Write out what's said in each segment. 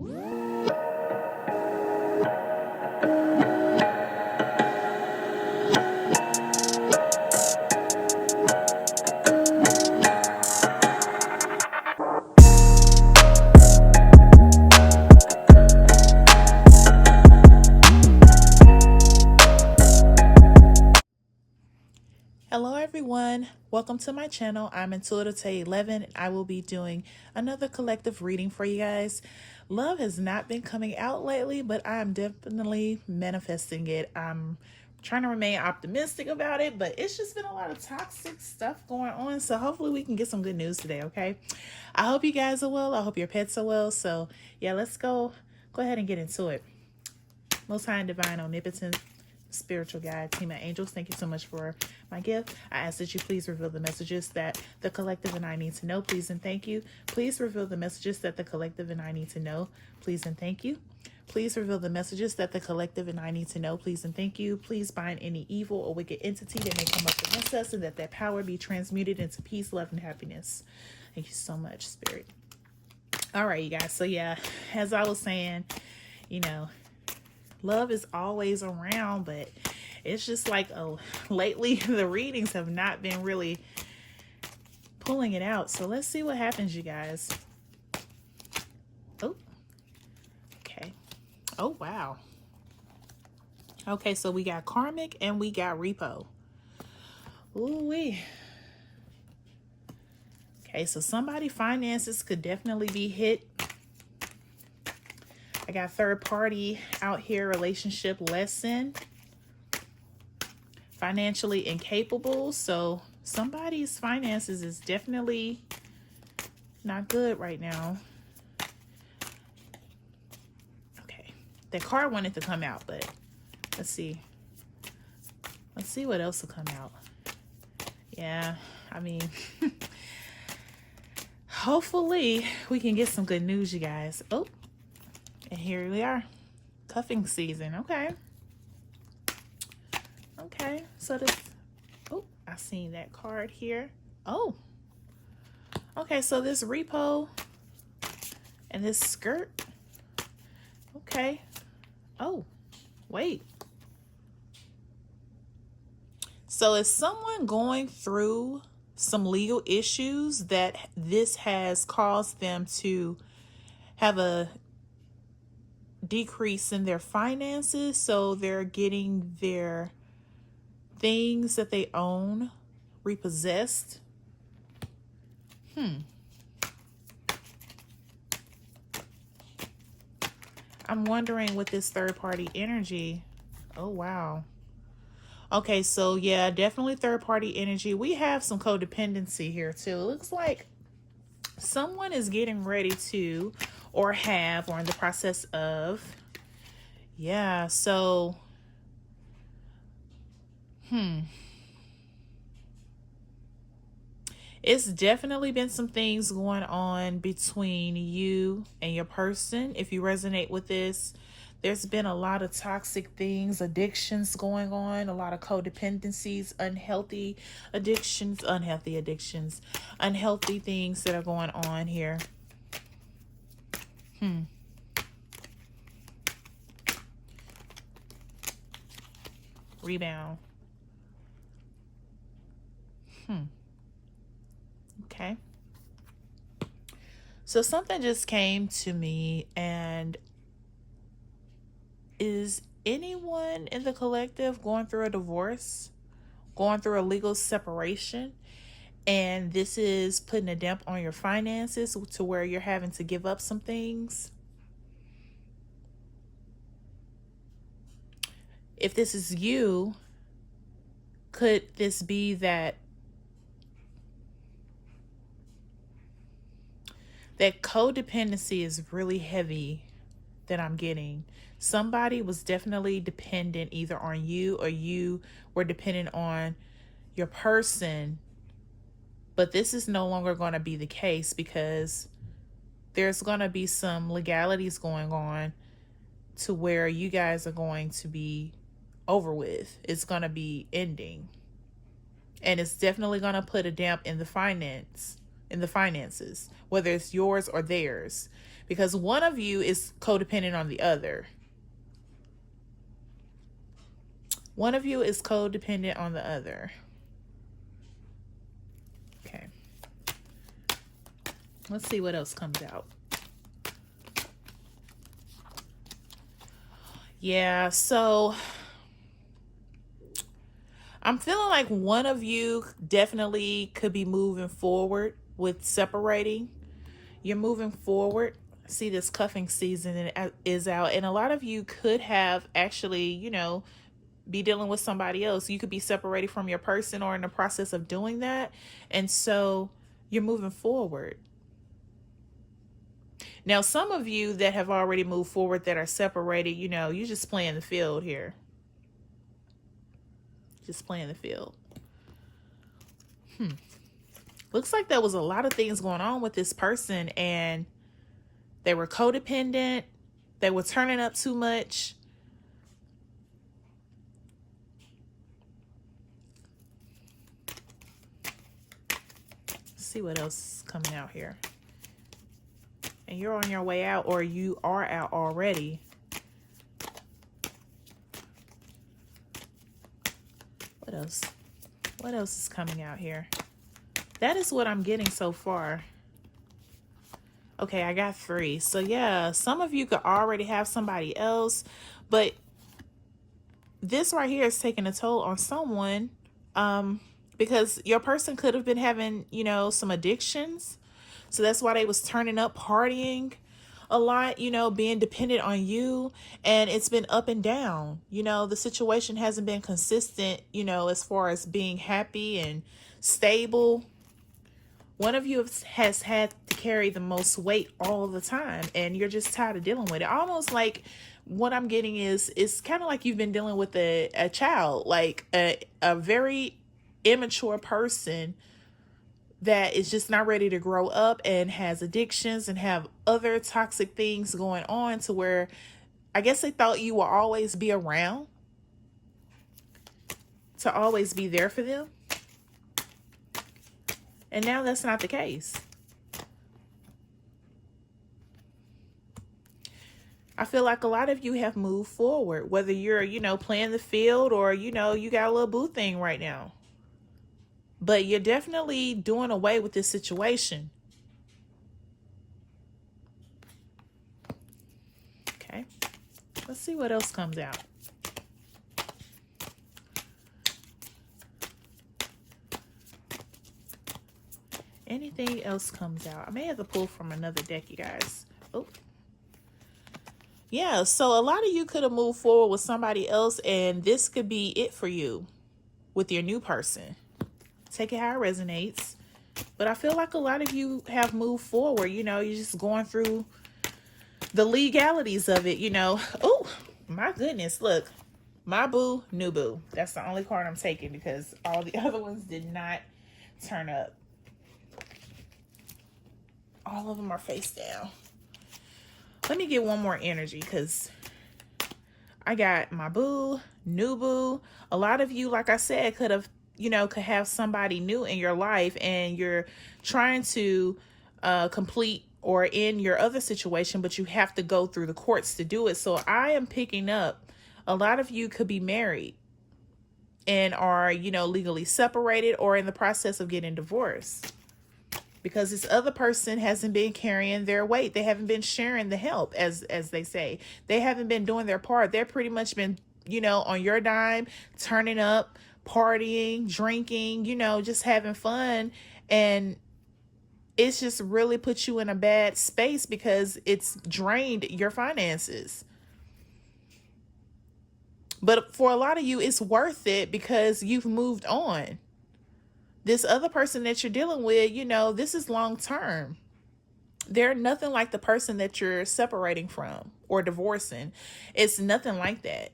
Hello everyone, welcome to my channel. I'm Intuitive Tay 11 and I will be doing another collective reading for you guys. Love has not been coming out lately, but I'm definitely manifesting it. I'm trying to remain optimistic about it, but it's just been a lot of toxic stuff going on. So hopefully we can get some good news today, okay? I hope you guys are well. I hope your pets are well. So yeah, let's go ahead and get into it. Most High and Divine Omnipotent Spiritual Guide, Team of Angels, thank you so much for my gift. I ask that you please reveal the messages that the collective and I need to know, please and thank you. Please reveal the messages that the collective and I need to know, please and thank you. Please reveal the messages that the collective and I need to know, please and thank you. Please bind any evil or wicked entity that may come up against us, and that power be transmuted into peace, love, and happiness. Thank you so much, Spirit. All right, you guys. So yeah, as I was saying, love is always around, but it's just like lately the readings have not been really pulling it out. So let's see what happens, you guys. Oh, okay. Oh, wow. Okay, so we got karmic and we got repo. Ooh-wee. Okay, so somebody's finances could definitely be hit. I got third party out here, relationship lesson. Financially incapable. So somebody's finances is definitely not good right now. Okay. That card wanted to come out, but let's see. Let's see what else will come out. Yeah, I mean, hopefully we can get some good news, you guys. Oh, and here we are. Cuffing season. Okay. Okay. So this, oh, I seen that card here. Oh. Okay, so this repo and this skirt. Okay. Oh, wait. So is someone going through some legal issues that this has caused them to have a decrease in their finances? So they're getting their things that they own repossessed. I'm wondering with this third party energy. Oh, wow. Okay, so yeah, definitely third party energy. We have some codependency here too. It looks like someone is getting ready to, or have, or in the process of. Yeah, so it's definitely been some things going on between you and your person. If you resonate with this, there's been a lot of toxic things, addictions going on, a lot of codependencies, unhealthy addictions, unhealthy things that are going on here. Rebound. Okay. So something just came to me, and is anyone in the collective going through a divorce, going through a legal separation, and this is putting a damp on your finances to where you're having to give up some things? If this is you, could this be that codependency is really heavy that I'm getting? Somebody was definitely dependent either on you, or you were dependent on your person, but this is no longer going to be the case because there's going to be some legalities going on to where you guys are going to be over with. It's going to be ending, and it's definitely going to put a damp in the finances, whether it's yours or theirs, because one of you is codependent on the other. One of you is codependent on the other. Okay. Let's see what else comes out. Yeah, so I'm feeling like one of you definitely could be moving forward with separating. You're moving forward. See, this cuffing season is out, and a lot of you could have actually, you know, be dealing with somebody else. You could be separated from your person or in the process of doing that, and so you're moving forward. Now, some of you that have already moved forward that are separated, you know, you're just playing the field here. Just playing the field. Looks like there was a lot of things going on with this person, and they were codependent. They were turning up too much. Let's see what else is coming out here. And you're on your way out, or you are out already. What else? What else is coming out here? That is what I'm getting so far. Okay, I got 3. So yeah, some of you could already have somebody else, but this right here is taking a toll on someone, because your person could have been having, you know, some addictions. So that's why they was turning up, partying a lot, you know, being dependent on you. And it's been up and down. You know, the situation hasn't been consistent, you know, as far as being happy and stable. One of you has had to carry the most weight all the time, and you're just tired of dealing with it. Almost like what I'm getting is, it's kind of like you've been dealing with a child, like a very immature person that is just not ready to grow up and has addictions and have other toxic things going on, to where I guess they thought you will always be around, to always be there for them. And now that's not the case. I feel like a lot of you have moved forward, whether you're, you know, playing the field or, you know, you got a little boo thing right now. But you're definitely doing away with this situation. Okay. Let's see what else comes out. Anything else comes out? I may have to pull from another deck, you guys. Oh. Yeah, so a lot of you could have moved forward with somebody else, and this could be it for you with your new person. Take it how it resonates. But I feel like a lot of you have moved forward. You know, you're just going through the legalities of it, you know. Oh, my goodness, look. My boo, new boo. That's the only card I'm taking, because all the other ones did not turn up. All of them are face down. Let me get one more energy, because I got my boo, new boo. A lot of you, like I said, could have, you know, could have somebody new in your life, and you're trying to complete or end your other situation, but you have to go through the courts to do it. So I am picking up, a lot of you could be married and are, you know, legally separated or in the process of getting divorced, because this other person hasn't been carrying their weight. They haven't been sharing the help, as they say. They haven't been doing their part. They're pretty much been, you know, on your dime, turning up, partying, drinking, you know, just having fun. And it's just really put you in a bad space, because it's drained your finances. But for a lot of you, it's worth it, because you've moved on. This other person that you're dealing with, you know, this is long term. They're nothing like the person that you're separating from or divorcing. It's nothing like that.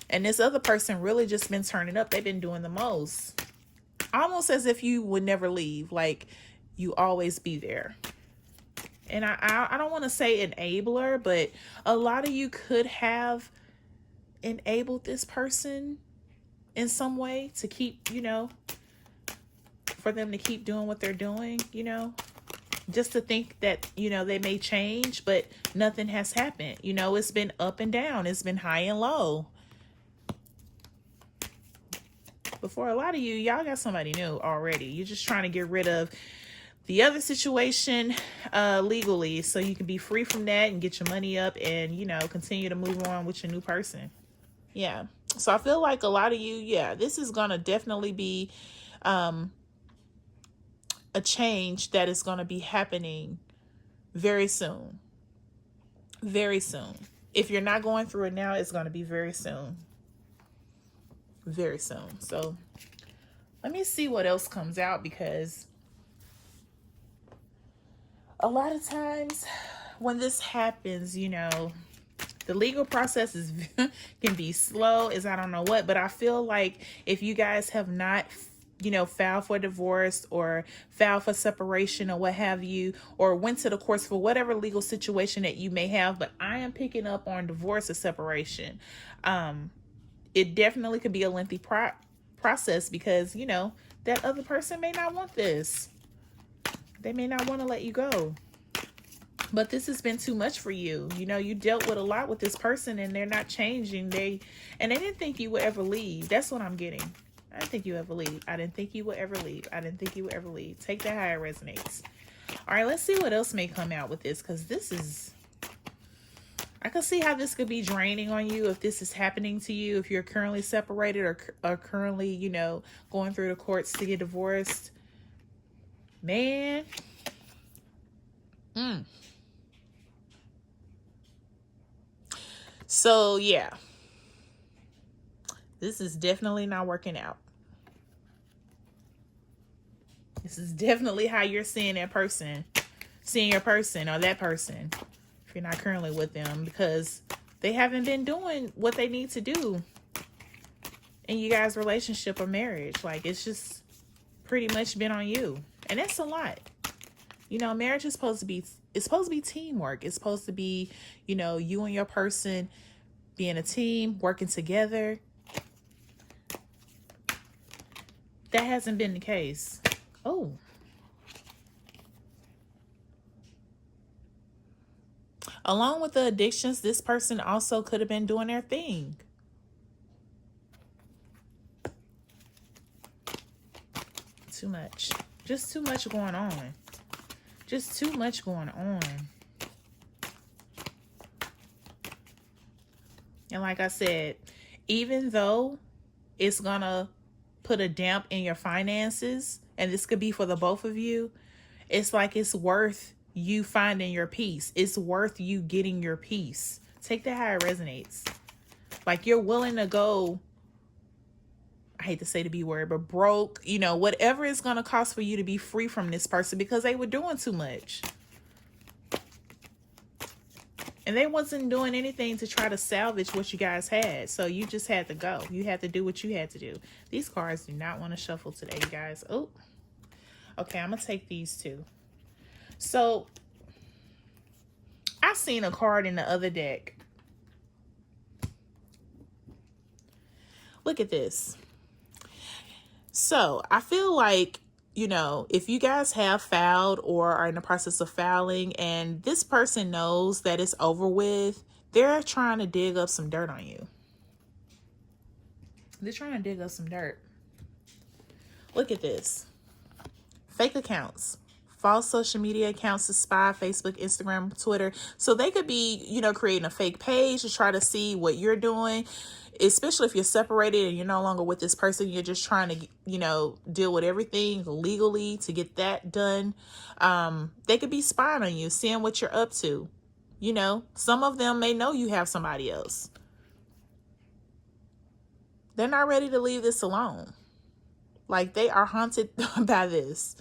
And this other person really just been turning up. They've been doing the most. Almost as if you would never leave. Like, you always be there. And I don't want to say enabler, but a lot of you could have enabled this person in some way to keep, you know, for them to keep doing what they're doing, you know. just to think that, you know, they may change, but nothing has happened. You know, it's been up and down. It's been high and low. But for a lot of you, y'all got somebody new already. You're just trying to get rid of the other situation legally so you can be free from that and get your money up and, you know, continue to move on with your new person. Yeah. So I feel like a lot of you, yeah, this is going to definitely be a change that is going to be happening very soon. Very soon. If you're not going through it now, it's going to be very soon. Very soon. So let me see what else comes out, because a lot of times when this happens, you know, the legal process is can be slow as I don't know what, but I feel like if you guys have not, you know, filed for divorce or filed for separation or what have you, or went to the courts for whatever legal situation that you may have, but I am picking up on divorce or separation. It definitely could be a lengthy process because, you know, that other person may not want this. They may not want to let you go. But this has been too much for you. You know, you dealt with a lot with this person and they're not changing. They didn't think you would ever leave. That's what I'm getting. I didn't think you would ever leave. I didn't think you would ever leave. I didn't think you would ever leave. Take that how it resonates. All right, let's see what else may come out with this, because this is, I can see how this could be draining on you if this is happening to you, if you're currently separated or currently, you know, going through the courts to get divorced. Man. So, yeah. This is definitely not working out. This is definitely how you're seeing that person, seeing your person or that person, if you're not currently with them, because they haven't been doing what they need to do in you guys' relationship or marriage. Like, it's just pretty much been on you. And that's a lot. You know, marriage is supposed to be, it's supposed to be teamwork. It's supposed to be, you know, you and your person being a team, working together. That hasn't been the case. Oh. Along with the addictions, this person also could have been doing their thing. Too much. Just too much going on. Just too much going on. And like I said, even though it's going to put a damp in your finances, and this could be for the both of you, it's like it's worth you finding your peace. It's worth you getting your peace. Take that how it resonates. Like, you're willing to go, I hate to say the B word, but broke, you know, whatever it's going to cost for you to be free from this person, because they were doing too much. And they wasn't doing anything to try to salvage what you guys had. So you just had to go. You had to do what you had to do. These cards do not want to shuffle today, you guys. Oh, okay. I'm going to take these two. So I seen a card in the other deck. Look at this. So I feel like, you know, if you guys have filed or are in the process of filing and this person knows that it's over with, they're trying to dig up some dirt on you. They're trying to dig up some dirt. Look at this. Fake accounts. False social media accounts to spy, Facebook, Instagram, Twitter. So they could be, you know, creating a fake page to try to see what you're doing, especially if you're separated and you're no longer with this person. You're just trying to, you know, deal with everything legally to get that done. They could be spying on you, seeing what you're up to. You know, some of them may know you have somebody else. They're not ready to leave this alone. Like, they are haunted by this,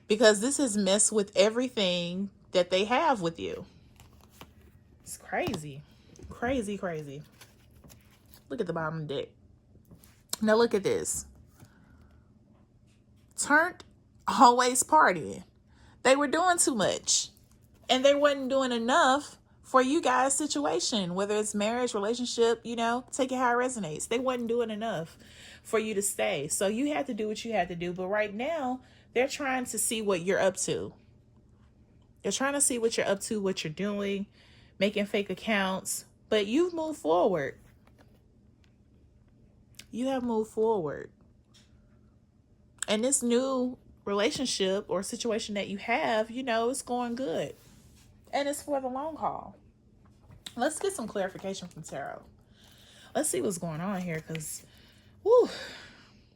because this has messed with everything that they have with you. It's crazy. Crazy, crazy. Look at the bottom of the deck. Now look at this. Turned always partying. They were doing too much. And they wasn't doing enough for you guys' situation. Whether it's marriage, relationship, you know, take it how it resonates. They wasn't doing enough for you to stay. So you had to do what you had to do. But right now, they're trying to see what you're up to. They're trying to see what you're up to, what you're doing, making fake accounts. But you've moved forward. You have moved forward. And this new relationship or situation that you have, you know, it's going good. And it's for the long haul. Let's get some clarification from tarot. Let's see what's going on here, because, whew,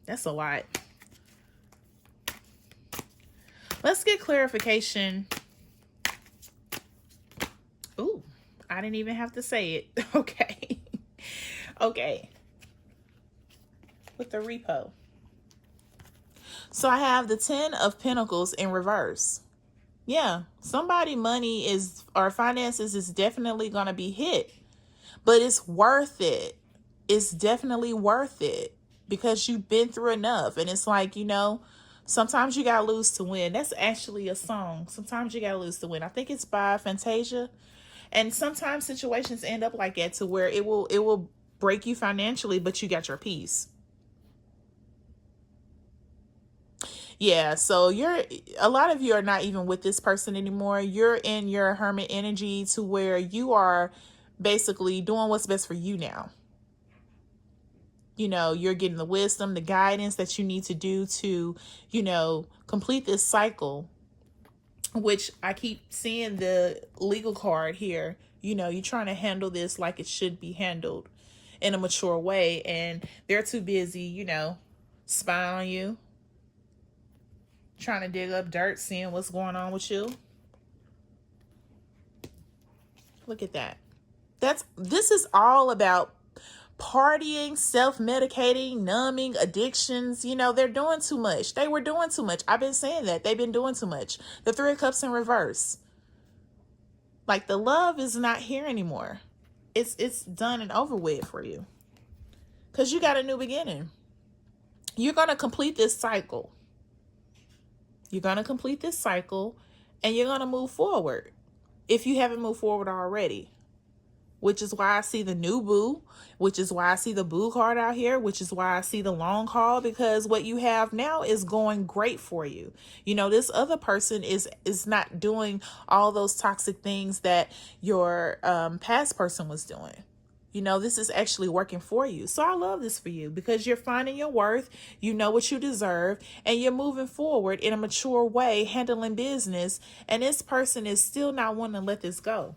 that's a lot. Let's get clarification. Ooh, I didn't even have to say it. Okay. Okay. With the repo. So I have the 10 of Pentacles in reverse. Yeah, somebody money is, or finances is definitely going to be hit, but it's worth it. It's definitely worth it because you've been through enough. And it's like, you know, sometimes you got to lose to win. That's actually a song. Sometimes you got to lose to win. I think it's by Fantasia. And sometimes situations end up like that, to where it will break you financially, but you got your peace. Yeah, so a lot of you are not even with this person anymore. You're in your hermit energy, to where you are basically doing what's best for you now. You know, you're getting the wisdom, the guidance that you need to do to, you know, complete this cycle, which I keep seeing the legal card here. You know, you're trying to handle this like it should be handled in a mature way, and they're too busy, you know, spying on you, trying to dig up dirt, seeing what's going on with you. Look at that. This is all about partying, self-medicating, numbing, addictions. You know, they're doing too much. They were doing too much. I've been saying that. They've been doing too much. The 3 of Cups in reverse. Like, the love is not here anymore. It's done and over with for you. Because you got a new beginning. You're going to complete this cycle. You're going to complete this cycle, and you're going to move forward if you haven't moved forward already. Which is why I see the new boo, which is why I see the boo card out here, which is why I see the long haul, because what you have now is going great for you. You know, this other person is not doing all those toxic things that your past person was doing. You know, this is actually working for you. So I love this for you, because you're finding your worth, you know what you deserve, and you're moving forward in a mature way, handling business. And this person is still not wanting to let this go.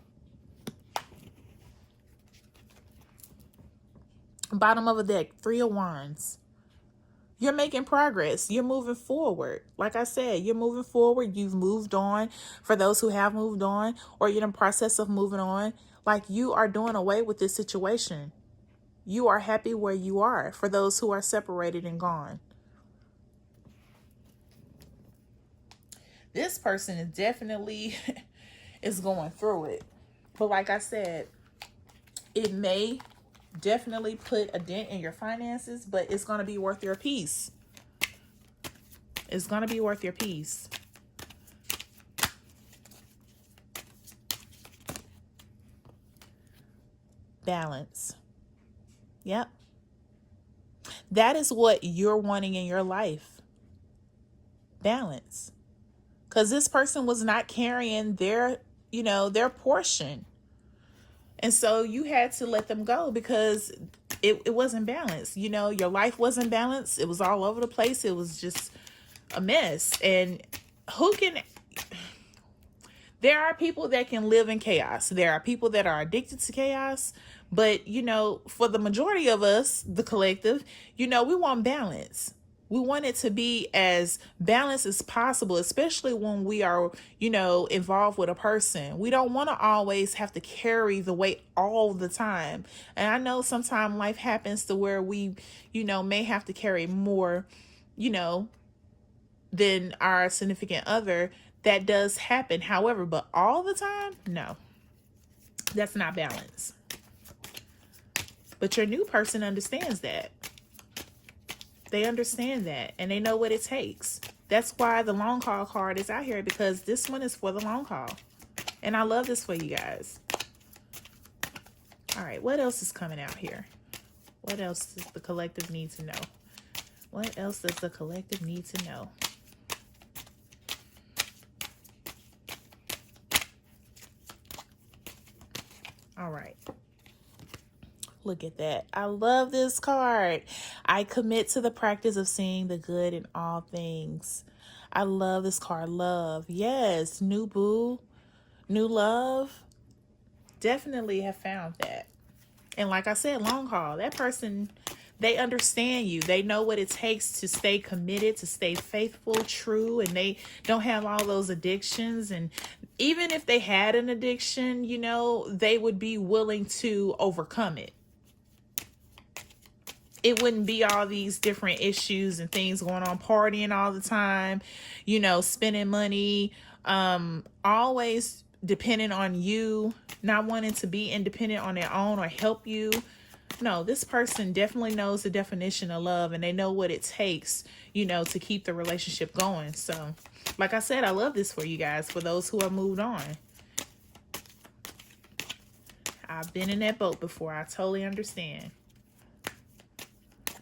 Bottom of the deck, 3 of Wands. You're making progress. You're moving forward. Like I said, you're moving forward. You've moved on. For those who have moved on, or you're in the process of moving on, like, you are doing away with this situation. You are happy where you are, for those who are separated and gone. This person is definitely is going through it. But like I said, it may definitely put a dent in your finances, but it's going to be worth your peace. It's going to be worth your peace. Balance. Yep. That is what you're wanting in your life. Balance. Because this person was not carrying their, you know, their portion. And so you had to let them go, because it wasn't balanced. You know, your life wasn't balanced. It was all over the place. It was just a mess. And there are people that can live in chaos. There are people that are addicted to chaos. But, you know, for the majority of us, the collective, you know, we want balance. We want it to be as balanced as possible, especially when we are, you know, involved with a person. We don't want to always have to carry the weight all the time. And I know sometimes life happens to where we, you know, may have to carry more, you know, than our significant other. That does happen. However, but all the time, no, that's not balance. But your new person understands that. They understand that, and they know what it takes. That's why the long haul card is out here, because this one is for the long haul. And I love this for you guys. All right, what else is coming out here? What else does the collective need to know? What else does the collective need to know? All right. Look at that. I love this card. I commit to the practice of seeing the good in all things. I love this card. Love. Yes. New boo. New love. Definitely have found that. And like I said, long haul. That person, they understand you. They know what it takes to stay committed, to stay faithful, true, and they don't have all those addictions. And even if they had an addiction, you know, they would be willing to overcome it. It wouldn't be all these different issues and things going on, partying all the time, you know, spending money, always dependent on you, not wanting to be independent on their own or help you. No, this person definitely knows the definition of love, and they know what it takes, you know, to keep the relationship going. So, like I said, I love this for you guys, for those who have moved on. I've been in that boat before. I totally understand.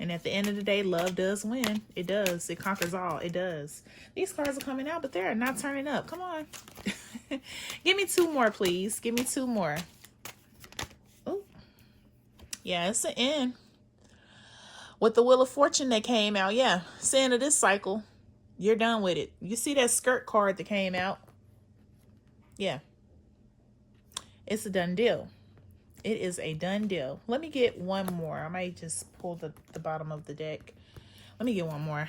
And at the end of the day, love does win. It does. It conquers all. It does. These cards are coming out, but they're not turning up. Come on. Give me two more, please. Give me two more. Oh, yeah, it's the end. With the Wheel of Fortune that came out, yeah, it's the end of this cycle. You're done with it. You see that skirt card that came out? Yeah. It's a done deal. It is a done deal. Let me get one more. I might just pull the bottom of the deck. Let me get one more.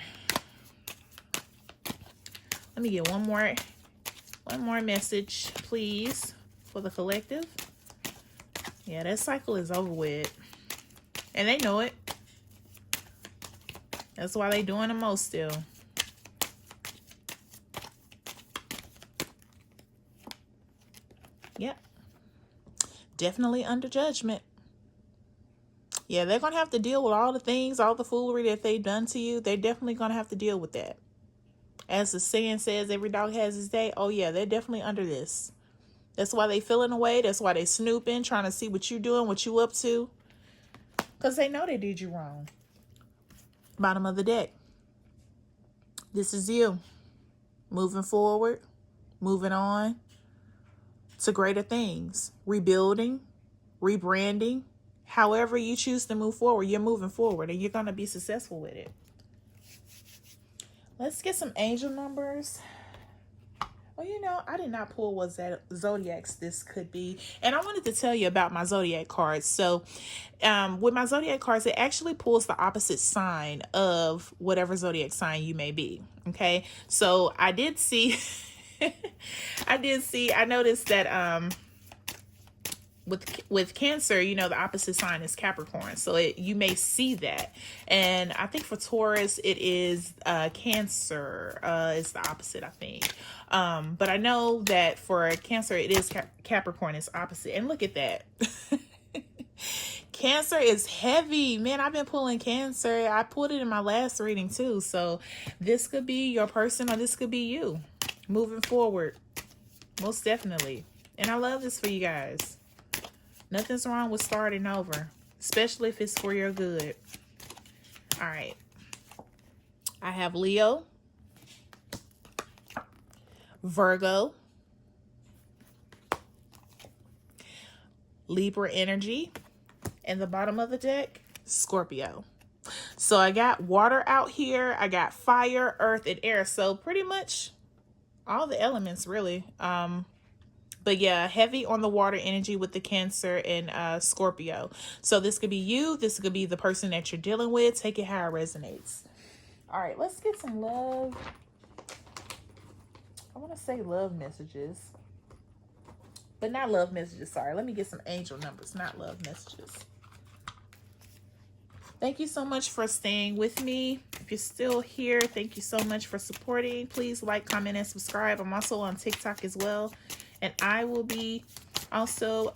Let me get one more message, please, for the collective. Yeah, that cycle is over with. And they know it. That's why they doing the most still. Yep. Definitely under judgment. Yeah, they're going to have to deal with all the things, all the foolery that they've done to you. They're definitely going to have to deal with that. As the saying says, every dog has his day. Oh, yeah, they're definitely under this. That's why they feeling away. That's why they snooping, trying to see what you doing, what you up to. Because they know they did you wrong. Bottom of the deck. This is you. Moving forward. Moving on to greater things. Rebuilding. Rebranding. However you choose to move forward, you're moving forward and you're going to be successful with it. Let's get some angel numbers. Well, you know, I did not pull what zodiacs this could be. And I wanted to tell you about my zodiac cards. So with my zodiac cards, it actually pulls the opposite sign of whatever zodiac sign you may be. Okay. So I did see, I noticed that with Cancer, you know, the opposite sign is Capricorn. So you may see that. And I think for Taurus, it is Cancer is the opposite, I think. But I know that for Cancer, it is Capricorn is opposite. And look at that. Cancer is heavy. Man, I've been pulling Cancer. I pulled it in my last reading too. So this could be your person or this could be you moving forward. Most definitely. And I love this for you guys. Nothing's wrong with starting over, especially if it's for your good. All right. I have Leo, Virgo, Libra energy, and the bottom of the deck, Scorpio. So I got water out here. I got fire, earth, and air. So pretty much all the elements really. But yeah, heavy on the water energy with the Cancer and Scorpio. So this could be you. This could be the person that you're dealing with. Take it how it resonates. All right, let's get some love. I want to say love messages. But not love messages, sorry. Let me get some angel numbers, not love messages. Thank you so much for staying with me. If you're still here, thank you so much for supporting. Please like, comment, and subscribe. I'm also on TikTok as well. And I will be also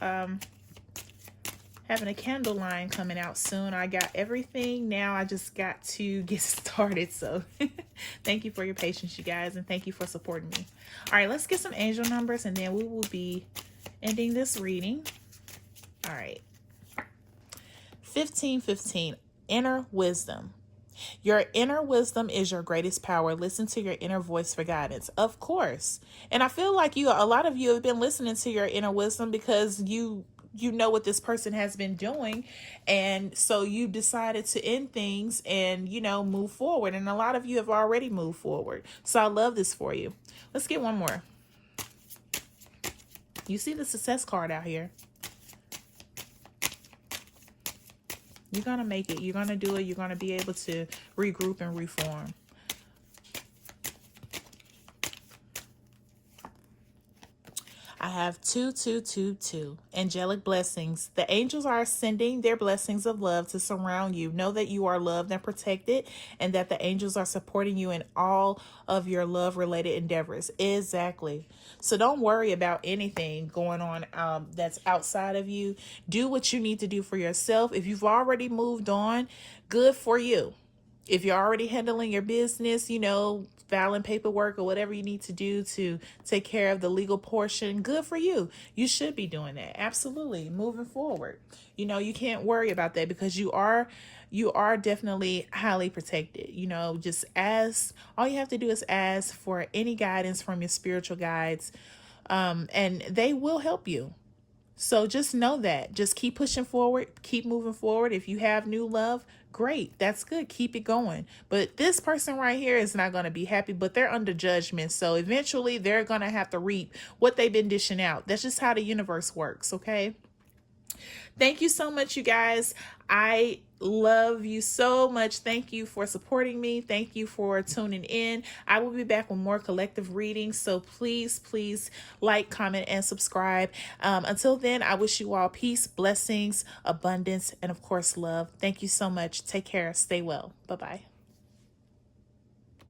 having a candle line coming out soon. I got everything. Now I just got to get started. So thank you for your patience, you guys. And thank you for supporting me. All right, let's get some angel numbers. And then we will be ending this reading. All right. 1515. Inner wisdom. Your inner wisdom is your greatest power. Listen to your inner voice for guidance. Of course. And I feel like a lot of you have been listening to your inner wisdom because you you know what this person has been doing, and so you decided to end things and, you know, move forward. And a lot of you have already moved forward, so I love this for you. Let's get one more. You see the success card out here. You're gonna make it. You're gonna do it. You're gonna be able to regroup and reform. I have 2222. Angelic blessings. The angels are sending their blessings of love to surround you. Know that you are loved and protected, and that the angels are supporting you in all of your love related endeavors. Exactly. So don't worry about anything going on that's outside of you. Do what you need to do for yourself. If you've already moved on, good for you. If you're already handling your business, you know, filing paperwork or whatever you need to do to take care of the legal portion, good for you. You should be doing that. Absolutely. Moving forward. You know, you can't worry about that because you are definitely highly protected. You know, just ask, all you have to do is ask for any guidance from your spiritual guides, and they will help you. So just know that. Just keep pushing forward, keep moving forward. If you have new love, great. That's good. Keep it going. But this person right here is not going to be happy, but they're under judgment. So eventually they're going to have to reap what they've been dishing out. That's just how the universe works, okay? Thank you so much, you guys. I love you so much. Thank you for supporting me. Thank you for tuning in. I will be back with more collective readings. So please like, comment, and subscribe. Until then, I wish you all peace, blessings, abundance, and of course, love. Thank you so much. Take care. Stay well. Bye-bye.